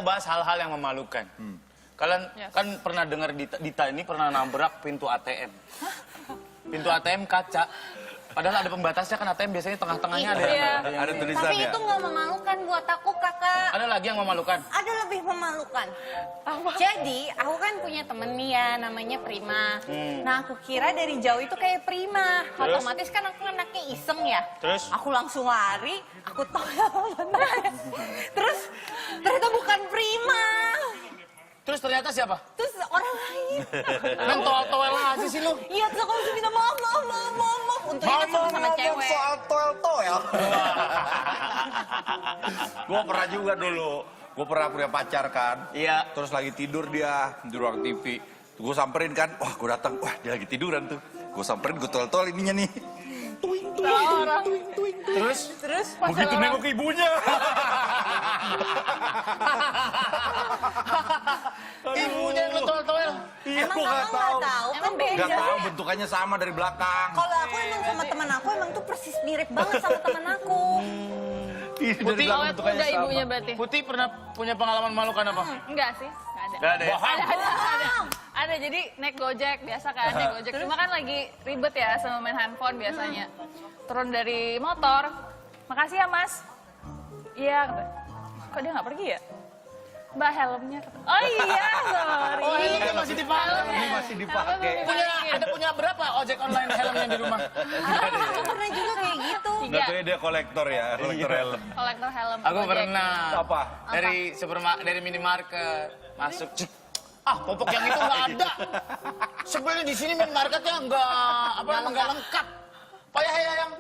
mau bahas hal-hal yang memalukan. Kalian kan pernah dengar Dita ini pernah nabrak pintu ATM. Pintu ATM kaca. Padahal ada pembatasnya kan ATM biasanya tengah-tengahnya ada tulisan. Tapi itu nggak memalukan buat aku, kakak. Ada lagi yang memalukan? Ada lebih memalukan. Jadi aku kan punya temen nih ya, namanya Prima. Nah aku kira dari jauh itu kayak Prima. Terus? Otomatis kan aku anaknya iseng ya. Terus? Aku langsung lari, aku terus ternyata bukan Prima. Terus ternyata siapa? Terus orang lain. Kan toel-toel aja sih lu. Iya, terus aku langsung minta maaf. Untungnya kan sama cewek. soal toel-toel. Gue pernah juga dulu. Gue pernah punya pacar kan. Iya. Terus lagi tidur dia di ruang TV. Gue samperin kan. Wah gue datang. Wah dia lagi tiduran tuh. Gue samperin, gue toel-toel ininya nih. Terus? Begitu nengok ibunya. Ibunya yang lu toel-toel. Iya, Emang gue kakak nggak nggak tahu. tahu? Kan Gak beda. tahu, bentukannya sama dari belakang. Kalau aku emang sama teman aku emang tuh persis mirip banget sama teman aku. Putih, Awet muda ibunya berarti. Putih pernah punya pengalaman memalukan apa? Enggak sih, enggak ada. Gak ada ya? Ada, jadi naik Gojek, biasa kan naik Gojek. Cuma kan lagi ribet ya sama main handphone biasanya. Turun dari motor, makasih ya mas. Iya, kata. Kok dia nggak pergi ya? Mbak helmnya, kata. Oh iya, sorry. Oh, helmnya masih dipakai. Ini masih dipakai. Punya berapa ojek online helmnya di rumah? Aku pernah juga kayak gitu. Nggak tahu ya dia kolektor ya, kolektor helm. Kolektor helm Aku Gojek. pernah. Apa? Dari minimarket masuk. Cik. Ah, popok yang itu nggak ada. Sebenarnya di sini minimarketnya nggak lengkap. Payah ya yang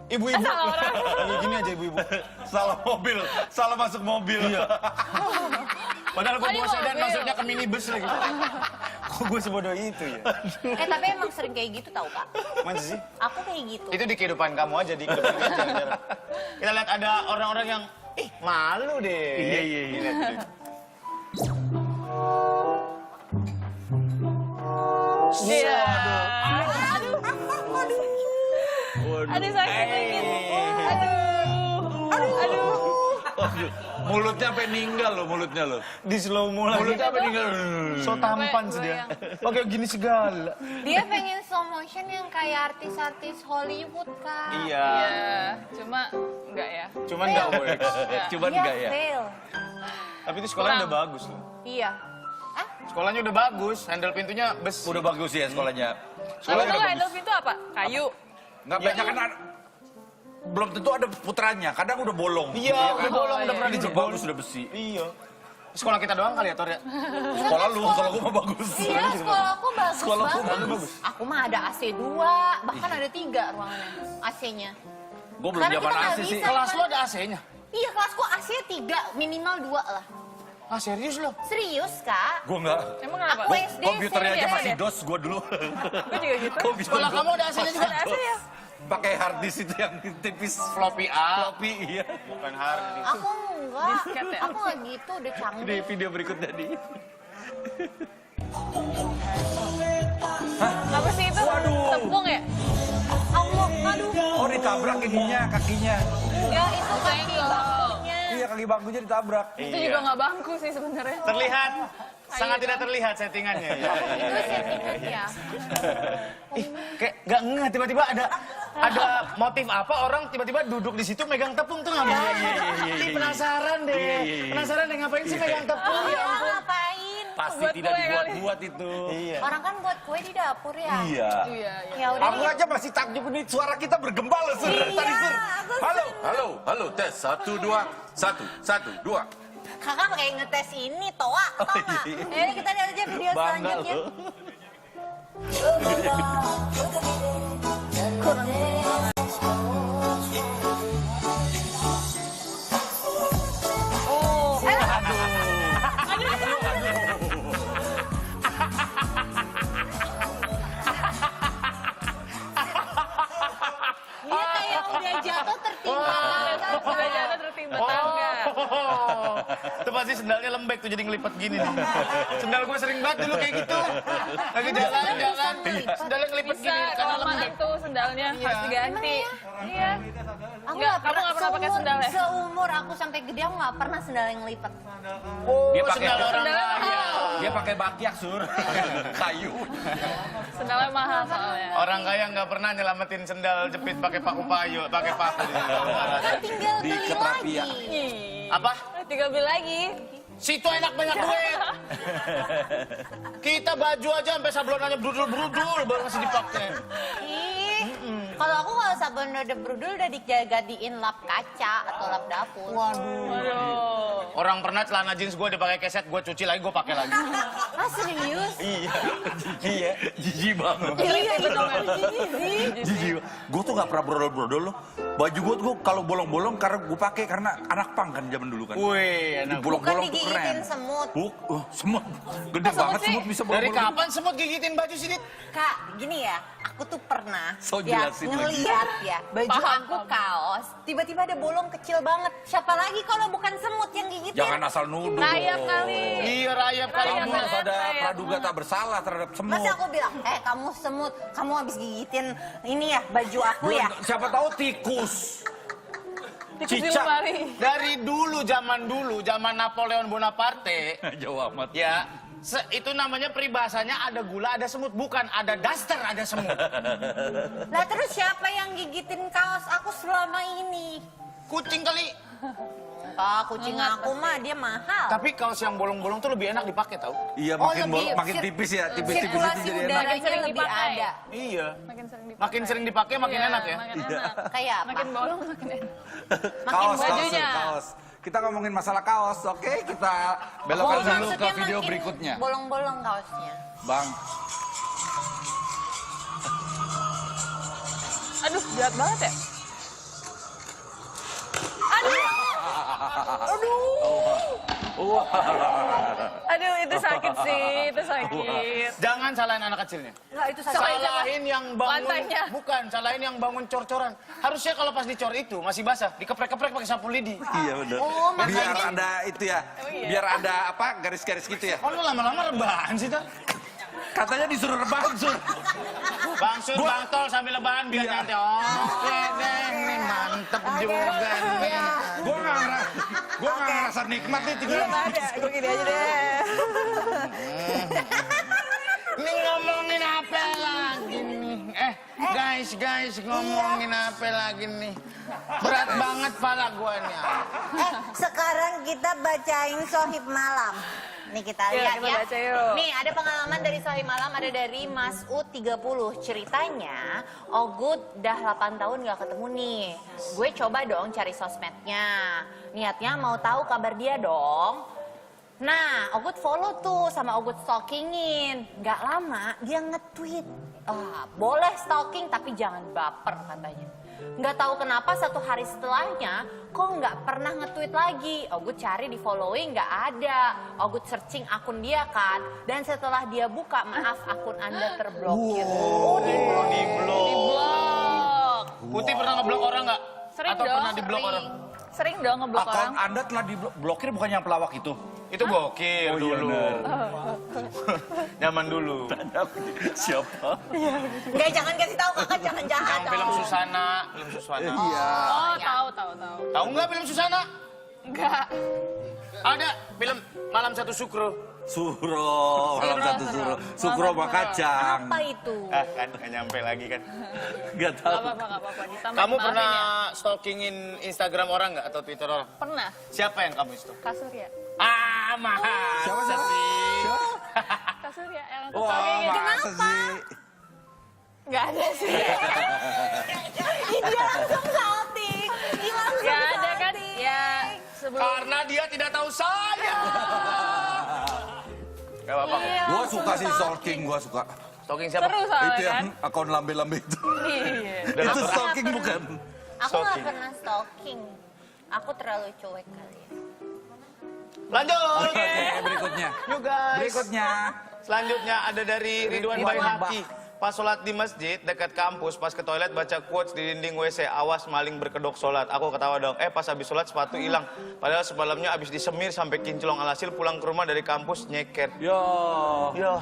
ibu-ibu. Kayak gini aja ibu-ibu. Salah mobil, salah masuk mobil. Iya. Padahal gue Oh, bawa di sedan mobil. masuknya ke minibus lagi. Kok gue sebodoh itu ya? Tapi emang sering kayak gitu tau kak. Mana sih? Aku kayak gitu. Itu di kehidupan kamu aja, di kehidupan kita. Kita lihat ada orang-orang yang, malu deh. Iya. Iya. Aduh sakit. Aduh. Mulutnya sampai ninggal loh, mulutnya loh. Di slow mo lagi. Mulutnya sampai ninggal. So tampan sih dia. Pakai gini segala. Dia pengen slow motion yang kayak artis-artis Hollywood kak. Iya. Iya, cuma enggak ya. Cuman nggak works. Cuman Iya, enggak ya. fail. Tapi itu sekolahnya udah bagus loh. Iya. Sekolahnya udah bagus, handle pintunya besi. Udah bagus ya sekolahnya. Kalau itu handle pintu apa? Kayu. Nggak banyak kan belum tentu ada putranya, kadang udah bolong. Iya, udah bolong, udah pernah Ini dijebol. bagus sudah besi. Iya. Sekolah kita doang kali ya, Tor ya? Sekolah lu, kalau gua mah bagus. Iya, sekolah aku bagus Sekolah aku banget. bagus. Aku mah ada AC 2, bahkan ada 3 ruangannya AC-nya. Gua belum Karena zaman kita nggak AC sih. bisa. Kelas lu ada AC-nya? Iya, kelasku AC 3, minimal 2 lah. Ah, serius lo? Serius kak? Gua enggak. Emang kenapa? Aku SD Komputernya aja SMP. masih DOS gua dulu. Gue juga gitu. Komputer Sekolah gua kamu ada AC-nya juga? Ada AC ya? pakai hard disk itu yang tipis. Floppy A. Floppy, iya. Bukan hard disk. Aku enggak. Disket ya? Aku enggak gitu, udah Di canggih. video berikutnya di. Apa sih itu? Tepung ya? Allah, aduh. Oh, ditabrak ininya, kakinya. Enggak, itu kaki bangkunya. Iya, kaki bangkunya ditabrak. Itu juga nggak bangku sih sebenarnya. Terlihat, sangat tidak terlihat settingannya. Ya. Itu settingan ya. Ih, kayak nggak ngeh tiba-tiba ada motif apa orang tiba-tiba duduk di situ megang tepung tuh ngapain? Ih, penasaran deh. Penasaran deh ngapain sih megang tepung ya ampun. Ngapain? Pasti Buat tidak kue kali. dibuat-buat itu. Iya. Orang kan buat kue di dapur ya. Iya. Iya, iya. Ya udah. Aku aja masih takjub ini suara kita bergembal Sur. Iya, Tadi Sur. aku Halo, tes 1 2 1 2. Kakak pakai ngetes ini, toa, tau nggak? iya. Kita lihat aja video Bangga selanjutnya. loh. Oh, dia kayak udah jatuh tertimpa tangga. Udah jatuh tertimpa tangga. Oh, itu pasti sendalnya lembek tuh jadi ngelipet gini nih. Sendal gue sering banget dulu kayak gitu. Lagi jalan, sendalnya ngelipet Bisa gini karena kelamaan lembek. tuh sendal. sendalnya harus diganti. Iya. Aku Nggak, kamu nggak pernah pakai sendal ya? Seumur aku sampai gede aku nggak pernah sendal yang lipat. Oh, Dia pakai sendal orang sendal kaya. mahal. Dia pakai bakyak, Sur. Kayu. Sendalnya mahal soalnya. Orang kaya nggak pernah nyelamatin sendal jepit pakai paku payu, pakai paku. Tinggal Di beli Ketrapia. lagi. Apa? Tinggal beli lagi. Situ enak banyak duit. Kita baju aja sampai sablonannya brudul-brudul baru masih dipakai. Ih, kalau aku kalau sabun udah brudul udah dijadiin lap kaca atau lap dapur. Waduh. Orang pernah celana jeans gue dipakai keset, gue cuci lagi, gue pakai lagi. Ah serius? Iya, jijik banget. Iya itu Jijik. Gue tuh gak pernah brodol-brodol loh. Baju gue tuh kalau bolong-bolong karena gue pakai karena anak pang kan zaman dulu kan. Wih, enak. Bolong-bolong Bukan tuh keren. digigitin semut. Semut. Gede Kok banget semut sih? semut bisa Dari bolong-bolong. kapan semut gigitin baju sih, Dit? Kak, gini ya, aku tuh pernah So ya jelasin lagi. ngeliat ya baju Paham, aku kaos, tiba-tiba ada bolong kecil banget. Siapa lagi kalau bukan semut yang gigitin? Jangan asal nuduh. Rayap dong. kali. Iya, rayap kali. Kamu Rayap. harus ada Rayap. praduga tak bersalah terhadap semut. Masa aku bilang, kamu semut, kamu habis gigitin ini ya baju aku ya? Siapa tahu tikus. Tikus di Cicak. lemari. Dari dulu, zaman Napoleon Bonaparte, Jauh amat. ya, itu namanya peribahasanya ada gula, ada semut. Bukan ada daster, ada semut. Lah terus siapa yang gigitin kaos aku selama ini? Kucing kali. Kucing aku mah dia mahal. Tapi kaos yang bolong-bolong tuh lebih enak dipakai, tau? Iya, Oh, makin tipis ya. Tipis-tipis itu sirkulasi jadi enak. udaranya Makin sering lebih dipakai. ada. Iya. Makin sering dipakai. Makin enak ya. Makin enak. Kayak apa? Makin bolong makin enak. Kaos, bajunya. kaos. Kita ngomongin masalah kaos, oke? Kita belokkan dulu ke maksudnya video makin berikutnya. Bolong-bolong kaosnya. Bang, Aduh, jahat banget ya. Aduh, itu sakit sih, itu sakit. Jangan salahin anak kecilnya. Enggak itu sakit. Salahin yang bangun. Lantainya. Bukan, salahin yang bangun cor-coran. Harusnya kalau pas dicor itu masih basah, dikeprek-keprek pakai sapu lidi. iya bener. Oh, Biar makanya. ada itu ya, biar ada apa garis-garis gitu ya. Oh, lu lama-lama rebahan sih, tuh. Katanya disuruh rebahan, Sur. Bang Sur, Bang Tol sambil lebaran biar Iya. nyantai. Oke deh, ini mantep juga nih. Gua nggak ngerasa nikmat nih tinggal. Gue gini aja deh. Ini ngomongin apa lagi nih? Guys, ngomongin apa lagi nih? Berat banget pala gua nih. Sekarang kita bacain Sohib Malam. Nih kita Yuk, lihat kita ya. baca yuk. Nih ada pengalaman dari Sohib Malam, ada dari Mas U 30. Ceritanya, Ogut udah 8 tahun gak ketemu nih. Gue coba dong cari sosmednya. Niatnya mau tahu kabar dia dong. Nah, Ogut follow tuh sama Ogut stalkingin. Gak lama dia nge-tweet. Boleh stalking tapi jangan baper katanya. Nggak tahu kenapa 1 hari setelahnya kok nggak pernah nge-tweet lagi. Ogut cari di following nggak ada. Ogut searching akun dia kan. Dan setelah dia buka, maaf akun Anda terblokir. Oh, Di-blok. Di blok. Putih pernah ngeblok orang nggak? Sering Atau dong. pernah diblok orang? Sering dong ngeblok Akun orang. Anda telah diblokir bukan yang pelawak itu. Itu gokil Oh, iya, dulu. bener. Zaman dulu. Siapa? Nggak, jangan kasih tahu kakak, jangan jahat Yang film dong. Susana. Iya. Oh, tahu. Tahu nggak film Susana? Enggak. Ada film Malam Satu Sukro. Suro, malam satu suro. Sukro sama kacang. Apa itu? Kan nggak nyampe lagi kan. Gak Gak tahu. apa-apa. Ditambah Kamu maafin pernah ya. stalkingin Instagram orang nggak atau Twitter orang? Pernah. Siapa yang kamu stalk? Kasurya. Masa Siapa? sih? Kasurya yang aku Wah, stalkingin. masa sih? Gak ada sih. Dia langsung salting. Dia langsung Gak ada kan? salting. Ya, sebelum... Karena dia tidak tahu saya. Gak apa-apa. Iya, Gua langsung suka sih salting. stalking, gua suka. Stalking siapa? Seru soalnya Itu kan? yang akun lambe-lambe itu. Iya. Itu stalking bukan? Aku nggak Stalking. pernah stalking. Aku terlalu cuek kali ya. Lanjut. Oke, berikutnya. Yuk guys. Berikutnya. Selanjutnya ada dari Ridwan Ridwan Baihaqi. Pas sholat di masjid dekat kampus, pas ke toilet baca quotes di dinding WC, awas maling berkedok sholat. Aku ketawa dong, pas habis sholat sepatu hilang. Padahal semalamnya habis disemir sampai kinclong, alhasil pulang ke rumah dari kampus nyeker. Yo. Ya,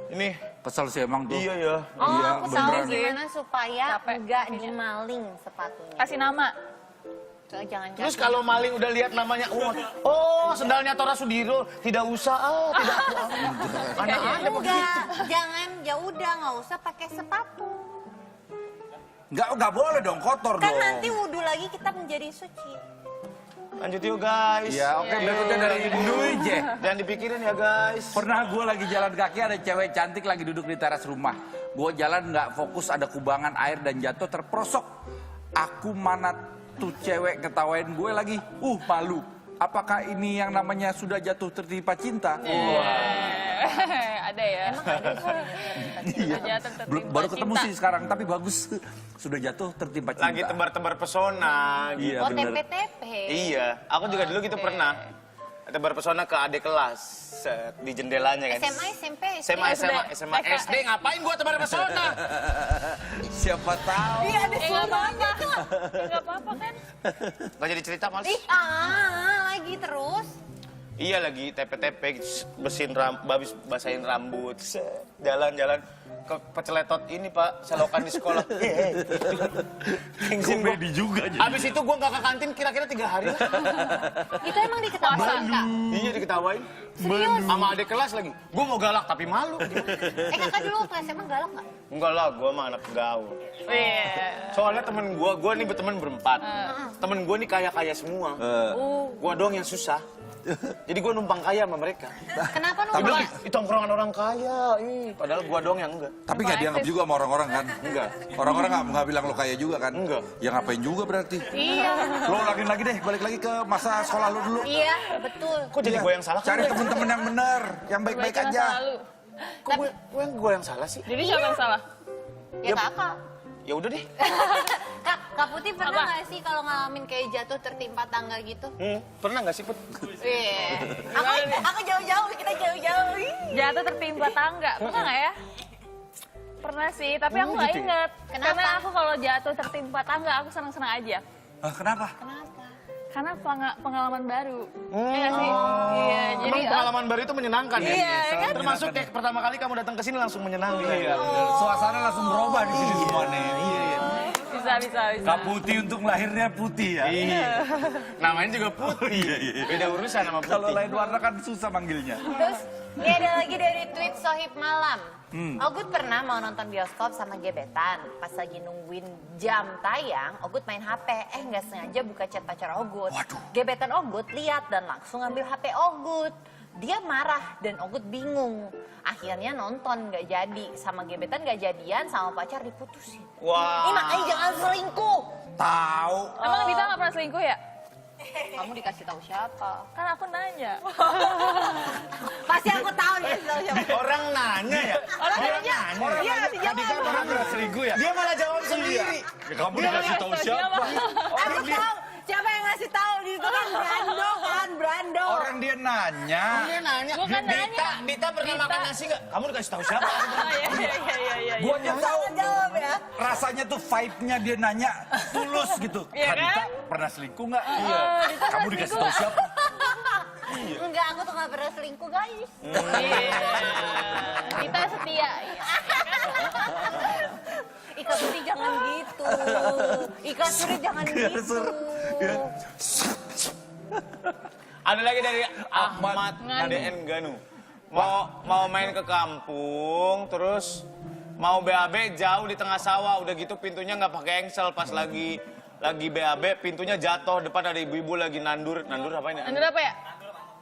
ini Kesel sih emang tuh. Iya ya. Oh, Iya, aku tahu beneran. gimana supaya Capek. nggak dimaling sepatunya. Kasih nama. Tuh, jangan Terus kalau maling udah lihat namanya, oh sendalnya Tora Sudiro, tidak usah, tidak. Anak ada begitu. enggak, jangan, ya udah nggak usah pakai sepatu. Nggak boleh dong, kotor Kan dong. nanti wudhu lagi kita menjadi suci. Lanjut yuk guys. Ya oke, berikutnya dari Dui J. Jangan dipikirin ya guys. Pernah gue lagi jalan kaki, ada cewek cantik lagi duduk di teras rumah. Gue jalan nggak fokus, ada kubangan air dan jatuh terperosok. Aku mana tuh cewek ketawain gue lagi. Malu. Apakah ini yang namanya sudah jatuh tertimpa cinta? Ada ya. Iya. Jatuh tertimpa Baru ketemu cinta. sih sekarang, tapi bagus. Sudah jatuh tertimpa cinta. Lagi tebar-tebar pesona. Gitu. Iya Oh, bener. tepe-tepe. Iya, aku juga dulu gitu pernah. Tebar pesona ke adik kelas. Set, di jendelanya kan. SMA, SMP, SMA, SD. Ngapain gua tebar pesona? Siapa tahu. Iya, ada Nggak apa-apa. Nggak apa-apa kan. Gak jadi cerita males. Ih, lagi terus. Iya lagi tepe-tepe, habis basahin rambut, set, jalan-jalan ke peceletot ini pak, selokan di sekolah. Gengsin gua. Komedi juga jadi. Abis itu gua nggak ke kantin kira-kira 3 hari lah. Itu emang diketawain, Kak? Iya diketawain. Serius? Sama adik kelas lagi. Gua mau galak tapi malu. Kakak dulu waktu SMA galak nggak? Enggak lah, gua mah anak gaul. Iya. Soalnya temen gua nih berteman berempat. Temen gua nih kaya-kaya semua. Gua doang yang susah. Jadi gua numpang kaya sama mereka. Kenapa Tapi numpang? di tongkrongan orang kaya, padahal gua doang yang enggak. Tapi nggak dianggap juga sama orang-orang kan? Enggak. Orang-orang nggak bilang lo kaya juga kan? Enggak. Ya ngapain juga berarti? Iya. Lo ulangin lagi deh, balik lagi ke masa sekolah lo dulu. Iya, betul. Kok jadi gua yang salah? Cari temen-temen yang bener, yang baik-baik Kebaikan aja. selalu. Kok gua yang salah sih? Jadi siapa yang salah? Ya kakak. Ya udah deh. Kak Putih pernah Apa? nggak sih kalau ngalamin kayak jatuh tertimpa tangga gitu? Pernah nggak sih Put? Iya. Aku jauh-jauh, kita jauh-jauh. Jatuh tertimpa tangga. Pernah nggak ya? Pernah sih, tapi aku nggak gitu ya? inget. Kenapa? Karena aku kalau jatuh tertimpa tangga, aku senang-senang aja. Kenapa? Kenapa? Karena pengalaman baru. Iya nggak sih? Iya, jadi Emang pengalaman baru itu menyenangkan ya? Iya, kan? Termasuk kayak pertama kali kamu datang ke sini langsung menyenangkan. Iya, suasana langsung berubah di sini semua nih. Iya. bisa. Kak Putih untuk lahirnya putih ya. Iya. Namanya juga putih. Beda urusan sama putih. Kalau lain warna kan susah manggilnya. Terus ini ada lagi dari tweet Sohib Malam. Ogut pernah mau nonton bioskop sama gebetan. Pas lagi nungguin jam tayang, Ogut main HP. Nggak sengaja buka chat pacar Ogut. Waduh. Gebetan Ogut lihat dan langsung ambil HP Ogut. Dia marah dan Ogut bingung. Akhirnya nonton nggak jadi. Sama gebetan nggak jadian, sama pacar diputusin. Wah. Ini makanya jangan selingkuh. Tahu. Emang Dita nggak pernah selingkuh ya? Kamu dikasih tahu siapa? Kan aku nanya. Pasti aku tahu dikasih tahu siapa. Orang nanya ya? Orang nanya. Iya, kasih Tadi kan jawab. orang pernah selingkuh ya? Dia malah jawab sendiri. Kamu dikasih tahu siapa? Aku tahu siapa yang ngasih tahu di situ kan Brando. Orang dia nanya. Dia nanya. Bukan nanya. Dita pernah makan nasi nggak? Kamu dikasih tahu siapa? Oh, iya. Gua aja tahu. Jawab ya. Rasanya tuh vibe-nya dia nanya tulus gitu. Iya Kak Dita kan? pernah selingkuh nggak? Dita Kamu pernah dikasih selingkuh tahu siapa? Enggak, aku tuh gak pernah selingkuh guys. Iya. Dita setia. Ika Suri jangan gitu. Ika Suri jangan gitu. Ada lagi dari Ahmad Nganu. DN Ganu. Mau main ke kampung, terus mau BAB jauh di tengah sawah. Udah gitu pintunya nggak pakai engsel. Pas lagi BAB pintunya jatuh. Depan ada ibu-ibu lagi nandur. Nandur apa ini? Nandur apa ya?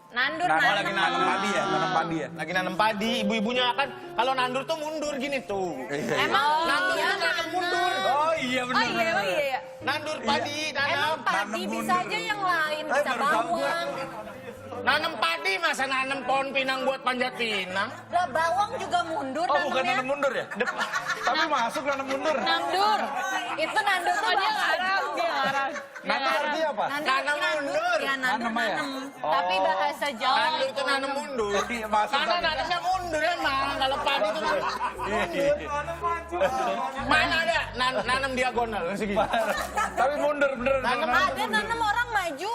Nandur, lagi Nanam padi ya, nanam padi ya. Lagi nanam padi. Ibu-ibunya kan kalau nandur tuh mundur gini tuh. Emang Nandur iya, tuh nanam mundur. Oh iya Oh benar. iya, emang iya. Nandur padi, Emang nanam. padi Nanam bisa mundur. aja yang lain, bisa baru tahu gua. bawang. Nanam padi masa nanam pohon pinang buat panjat pinang. Lah bawang juga mundur Oh bukan nanamnya. nanam mundur ya? Tapi masuk nanam mundur. Nandur. Itu nandur tuh Oh, dia bahasa ngarang, Jawa. dia ngarang. Nanam artinya apa? Nanam mundur. Ya nandur Nanam ya? nanam. Tapi bahasa Jawa Nandur itu tuh nanam mundur. Iya, masuk Karena tadi. nanamnya mundur emang. Kalau padi tuh mana ada nanam diagonal segini. Tapi mundur bener. Nanam ada nanam orang maju.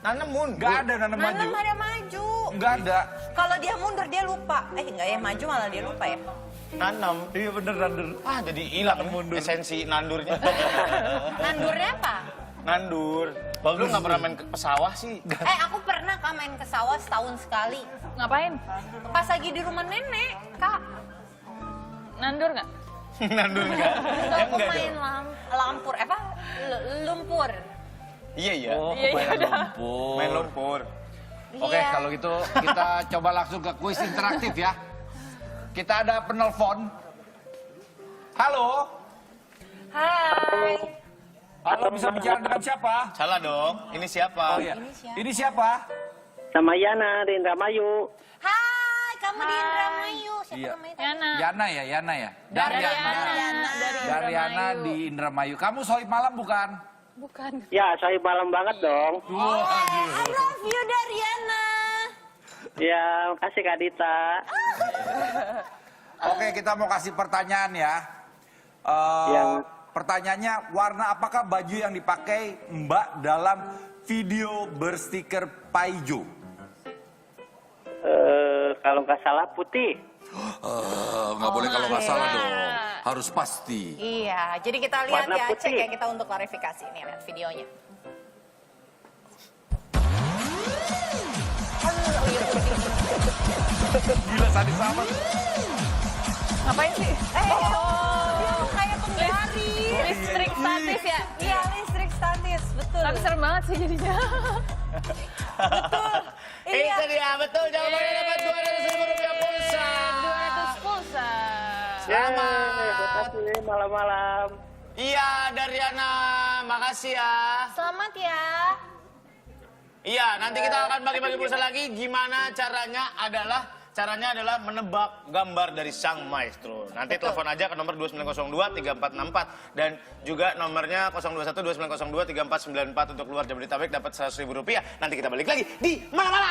Nanam mundur. Nggak ada nanam maju. Nanam ada maju. Nggak ada. Kalau dia mundur dia lupa. Enggak ya, maju malah dia lupa ya. Nanam. Iya bener nandur. Ah, jadi hilang esensi nandurnya. Nandurnya apa? Nandur. Lu nggak pernah main ke sawah sih? Aku pernah Kak main ke sawah setahun sekali. Ngapain? Pas lagi di rumah nenek, Kak. Nandur nggak? Nandur enggak? Terus aku main lampur, lumpur. Iya, iya. Oh, Iya, main udah. lumpur. Main lumpur. Oke, Iya. kalau gitu kita coba langsung ke kuis interaktif ya. Kita ada penelpon. Halo. Hai. Halo, bisa bicara dengan siapa? Salah dong. Ini siapa? Oh iya. Ini siapa? Ini siapa? Sama Yana di Indramayu. Hai, kamu di Indramayu. Siapa Iya. namanya? Yana. Yana ya, Yana ya. Daryana. Daryana di Indramayu. Kamu sohib malam bukan? Bukan. Ya, saya malam banget dong. I love you, Daryana. Ya, makasih Kak Dita. Oke, kita mau kasih pertanyaan ya. Yang- Pertanyaannya, warna apakah baju yang dipakai Mbak dalam video berstiker Paijo? Kalau nggak salah putih. Nggak boleh kalau nggak salah dong. Harus pasti. Iya, jadi kita lihat Warna ya, putih. cek ya kita untuk klarifikasi. Nih, lihat videonya. Gila sadis amat. Ngapain sih? Dia kayak penggari. Listrik statis ya? Iya, listrik statis, betul. Tapi serem banget sih jadinya. Iya. Itu dia, betul. Jawabannya dapat 200.000 rupiah pulsa. 200 pulsa. Selamat. Makasih malam-malam. Iya, Daryana. Makasih ya. Selamat ya. Iya, nanti kita akan bagi-bagi pulsa lagi. Gimana caranya adalah menebak gambar dari sang maestro. Nanti telepon aja ke nomor 2902-3464 dan juga nomornya 021-2902-3494 untuk keluar Jabodetabek dapat 100.000 rupiah. Nanti kita balik lagi di malam-malam.